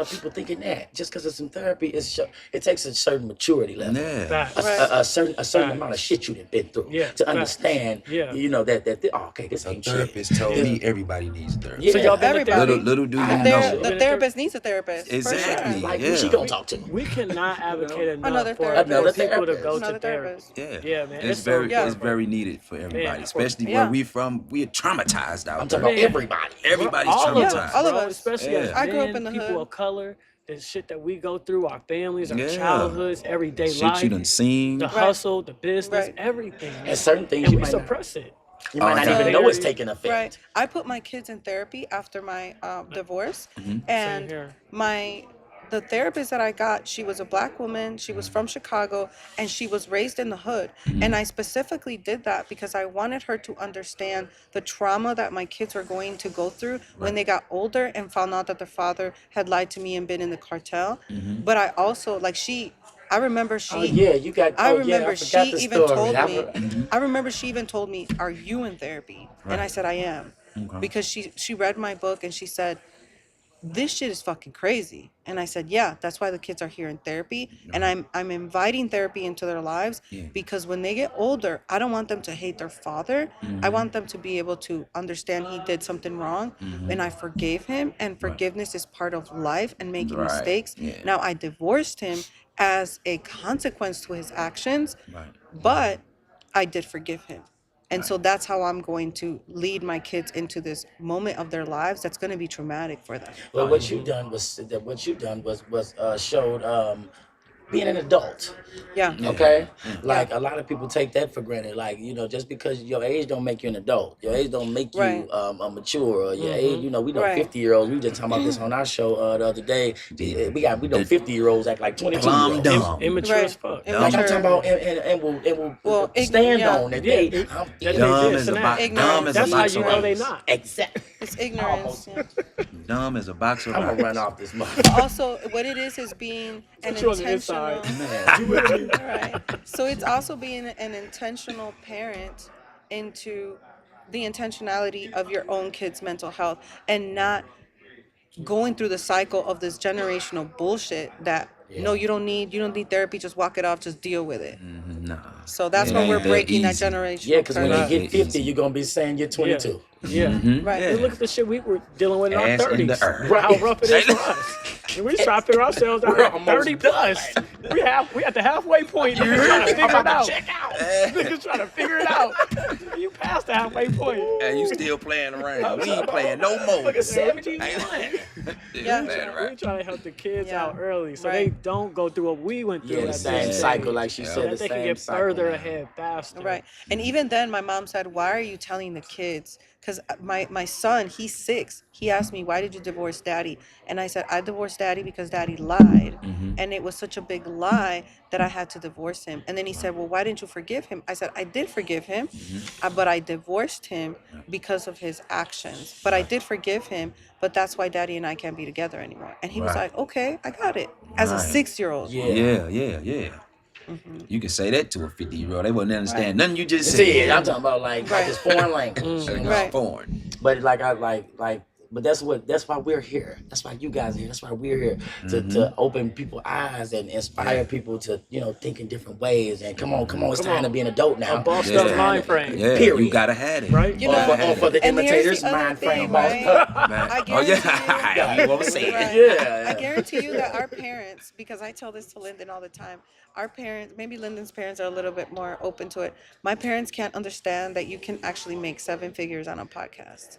people thinking that just because it's some therapy, it takes a certain maturity level. Yeah. Facts. Right. A certain Facts. amount of shit you've been through Yeah, to facts. understand, Yeah. okay, this A ain't shit. therapist told me everybody needs therapy. Yeah. So y'all been to Everybody. therapy? Little do you The, know. the therapist needs a therapist. for Exactly. sure. Like Yeah. who she gonna talk to? We cannot advocate enough Another for therapist. people to Another go Another to therapy. therapist. Yeah, Yeah, man. It's so very, yeah. it's very needed for everybody, Yeah. especially Yeah. where we from. We're traumatized out I'm there. talking about Man. everybody. Everybody's all of traumatized. us, All of bro, us. especially Yeah. as I grew up men, in the people hood. of color, the shit that we go through, our families, our Yeah. childhoods, everyday Shit life, you done seen. the hustle, the business, Right. everything. And certain things And you we might not, suppress it. you might Oh, not yeah. even know it's taking effect. Right. I put my kids in therapy after my divorce, Same and here. the therapist that I got, she was a black woman. She was from Chicago, and she was raised in the hood. And I specifically did that because I wanted her to understand the trauma that my kids were going to go through when they got older and found out that their father had lied to me and been in the cartel. But I also I remember she. Oh yeah, you got. I oh, remember yeah, I forgot she the even story. told me. I remember she even told me, "Are you in therapy?" And I said, "I am," because she read my book and she said, "This shit is fucking crazy." And I said, "Yeah, that's why the kids are here in therapy, and I'm inviting therapy into their lives because when they get older, I don't want them to hate their father. I want them to be able to understand he did something wrong, and I forgave him, and forgiveness is part of life and making Right. mistakes. Yeah. Now I divorced him as a consequence to his actions, Right. but I did forgive him." And so that's how I'm going to lead my kids into this moment of their lives that's going to be traumatic for them. Well, what you done was showed being an adult. Yeah. Okay, like a lot of people take that for granted. Like, you know, just because your age don't make you an adult, your age don't make you Right. a mature. Or your age, you know, we know Right. 50-year-olds. We were just talking about this on our show the other day. We know 50-year-olds act like 22-year-olds. Plum dumb. Immature Right. as fuck. Like I'm talking Immature. about, and will Well, stand yeah. on that Yeah, they. that I'm they Dumb this as and a that. box. Ignorance. Dumb as a That's how box you of know they rice. not. exactly. It's ignorance. Yeah. Dumb as a box of I'm rice. gonna run off this But motherfucker. also, what it is being an Put you on the intentional. inside. Man, you with me? Right. So it's also being an intentional parent into the intentionality of your own kids' mental health and not going through the cycle of this generational bullshit that no, you don't need therapy, just walk it off, just deal with it. Nah. So that's It where we're ain't that breaking that easy. generational Yeah, because when you curse. get 50, you're gonna be saying you're 22. Yeah. Right. And look at the shit we were dealing with in our Ass in the 30s. earth. How rough it is for us. And we try to figure ourselves out We're at almost 30 plus. We at the halfway point. Niggas trying to figure it out. Niggas trying to figure it out. You passed the halfway point. And you still playing around. We ain't playing no more. Look at 71. Yeah. We trying to help the kids Yeah. out early so Right. they don't go through what we went through. Yeah, the at same this cycle, age. like she Yeah. said. That The they can same get cycle, further man. ahead faster. Right. And even then, my mom said, why are you telling the kids? Because my son, he's 6. He asked me, why did you divorce daddy? And I said, I divorced daddy because daddy lied. And it was such a big lie that I had to divorce him. And then he said, well, why didn't you forgive him? I said, I did forgive him, but I divorced him because of his actions. But I did forgive him, but that's why daddy and I can't be together anymore. And he was Right. like, okay, I got it. As a Right. 6-year-old. Yeah. You can say that to a 50-year-old. They wouldn't understand nothing you just See, said. I'm talking about like it's foreign language. You know? Right. Foreign. But but that's why we're here. That's why you guys are here. That's why we're here to open people's eyes and inspire people to, you know, think in different ways. And come on, it's time to be an adult now. A bossed Yeah. up mind frame. Yeah, Period. you gotta have it. Right? You Or know, for the and here's imitators, the other mind frame thing, bossed right? up. Man. I Oh yeah, guarantee you what I'm saying. Right. Yeah. I guarantee you that our parents, because I tell this to Lyndon all the time, our parents, maybe Lyndon's parents are a little bit more open to it. My parents can't understand that you can actually make 7 figures on a podcast.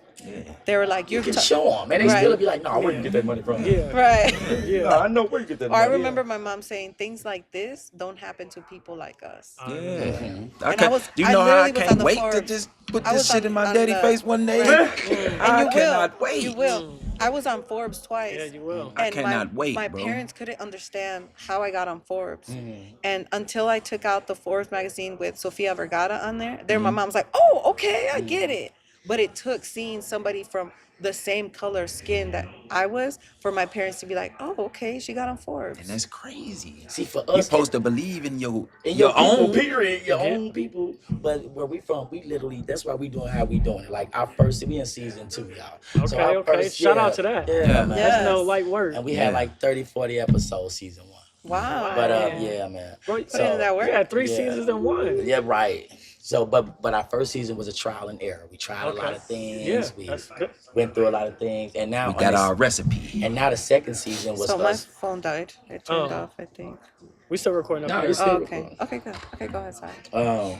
They were like, You you're can t-" show them, and they Right. still be like, "No, where you get that money from?" Yeah. Right. Yeah. No, I know where you get that Or I money. remember my mom saying things like this don't happen to people like us. Yeah. And Do you I know how I literally was on can't the wait to Forbes. just put I this was shit in my on daddy the- face one day? Right. I And you cannot will. wait. You will. I was on Forbes twice. Yeah, you will. I And cannot wait, my bro. parents couldn't understand how I got on Forbes. And until I took out the Forbes magazine with Sofia Vergara on there, my mom was like, oh, okay, I get it. But it took seeing somebody from the same color skin that I was for my parents to be like, oh, okay, she got on Forbes. And that's crazy. See, for You're us, supposed to believe in your your people, own. period, your own people. But where we from, we literally, that's why we doing how we doing it. Like our first, we in season 2, y'all. So our Okay. Shout out to that. Yeah, Yeah. man. Yeah. That's no light work. And we had like 30, 40 episodes season 1. Wow. But Yeah. yeah, man. Bro, Put in that work. You had 3 Yeah. seasons in one. Yeah, right. So, but our first season was a trial and error. We tried a lot of things. Yeah, We that's good. went through a lot of things, and now We got on our this- recipe. And now the second season was So my us. phone died. It turned Oh. off, I think. We still recording No, up here. it's Oh, still okay. recording. Okay, good. Okay, go ahead, sorry.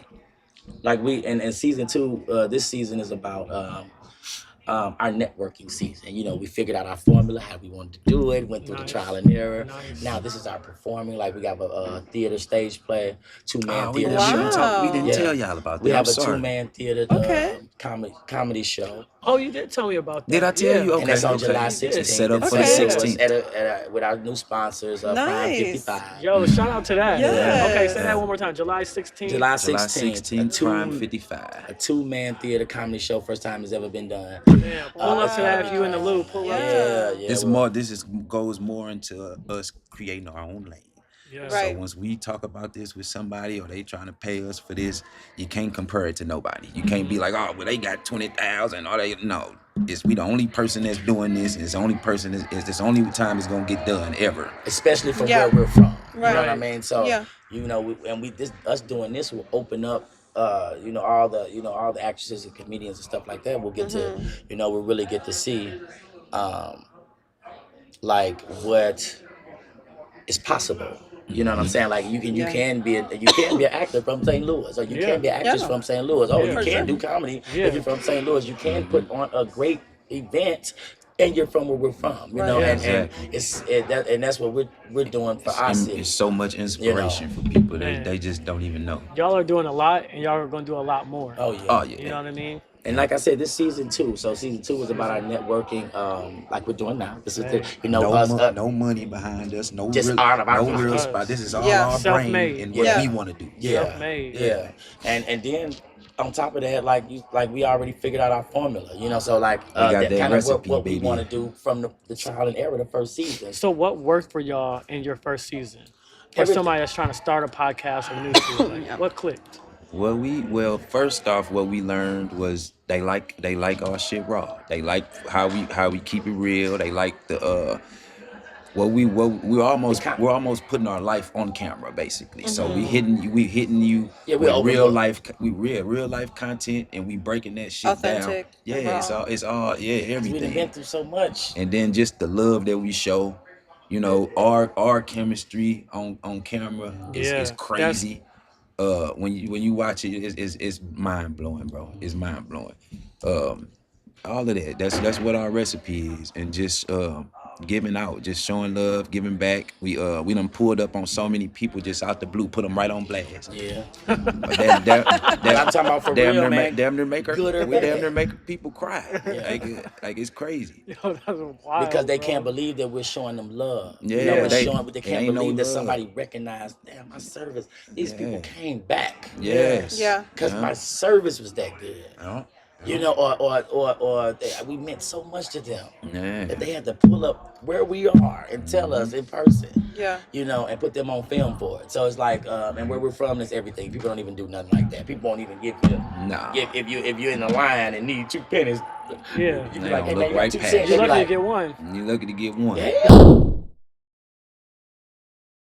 Like we and season 2, this season is about our networking season. You know, we figured out our formula, how we wanted to do it, went through Nice. the trial and error. Nice. Now this is our performing. Like we got a theater stage play, 2-man Oh, we theater didn't, show. we didn't talk. We didn't Yeah. tell y'all about that. We have I'm a sorry. 2-man theater Okay. comedy show. Oh, you did tell me about that. Did I tell you? And Okay, it's on okay. July It's 16th. set up It's for the Okay. 16th. with our new sponsors, Prime Nice. 55. Yo, shout out to that. Yes. Okay, say that one more time. July 16th. July July 16th, 16th, Prime 55. a 2-man theater comedy show, first time it's ever been done. Yeah, pull up to that if you in the loop. Pull up to that. Yeah. This well, more. This is goes more into us creating our own lane. Yeah. Right. So once we talk about this with somebody or they trying to pay us for this, you can't compare it to nobody. You can't be like, oh, well, they got 20,000 or they no. It's we the only person that's doing this. And it's the only person is this only time it's gonna get done ever. especially from Yeah. where we're from. You know what I Right. mean? So Yeah. you know, us doing this will open up all the actresses and comedians and stuff like that. We'll get to we'll really get to see like what is possible. You know what I'm saying? Like you Yeah. can be an actor from St. Louis, or you Yeah. can be an actress Yeah. from St. Louis. Oh, Yeah. you For can sure. do comedy Yeah. if you're from St. Louis. You can put on a great event, and you're from where we're from. You know, Right. and Exactly. and that's what we're doing for our city. It's so much inspiration for people. Man. They just don't even know. Y'all are doing a lot, and y'all are going to do a lot more. Oh yeah. Oh yeah. You know what I mean? And like I said, this season 2. So season 2 is about our networking, like we're doing now. This is Man. No money behind us. No Just real, out of our no real us. spot. This is all Yeah. our brain Self-made. and what Yeah. we want to do. Yeah, Self-made. yeah, and then on top of that, like we already figured out our formula, you know. So like got that that kind recipe, of what we baby. want to do from the trial and error, the first season. So what worked for y'all in your first season? For Everything. somebody that's trying to start a podcast or new to it, like, Yeah. what clicked? Well, first off, what we learned was they like our shit raw. They like how we keep it real. They like the we're almost putting our life on camera basically. So we hitting you Yeah, we with real overlook. life real life content, and we breaking that shit Authentic down. and Yeah, raw. it's all We've everything. been through so much. And then just the love that we show, you know, our chemistry on camera is Yeah, crazy. When you watch it, it's mind blowing, bro. It's mind blowing. All of that. That's what our recipe is, and just giving out, just showing love, giving back. We done pulled up on so many people just out the blue, put them right on blast. Yeah, But I'm talking about for real, man. Damn near make Good or bad. people cry. Like it's crazy. Yo, that's wild, because they bro. can't believe that we're showing them love. Yeah, you know, they they can't ain't no believe that love. somebody recognized, damn, my service. These people came back. Yes. Yeah. Because my service was that good. You know, or we meant so much to them that they had to pull up where we are and tell us in person. Yeah. You know, and put them on film for it. So it's like, and where we're from is everything. People don't even do nothing like that. People won't even give you. Nah. If you're in the line and need 2 pennies, Yeah. you be They like, gonna hey, look man, right 2 past cents. you. They You're be lucky like, to get one. You lucky to get one. yeah.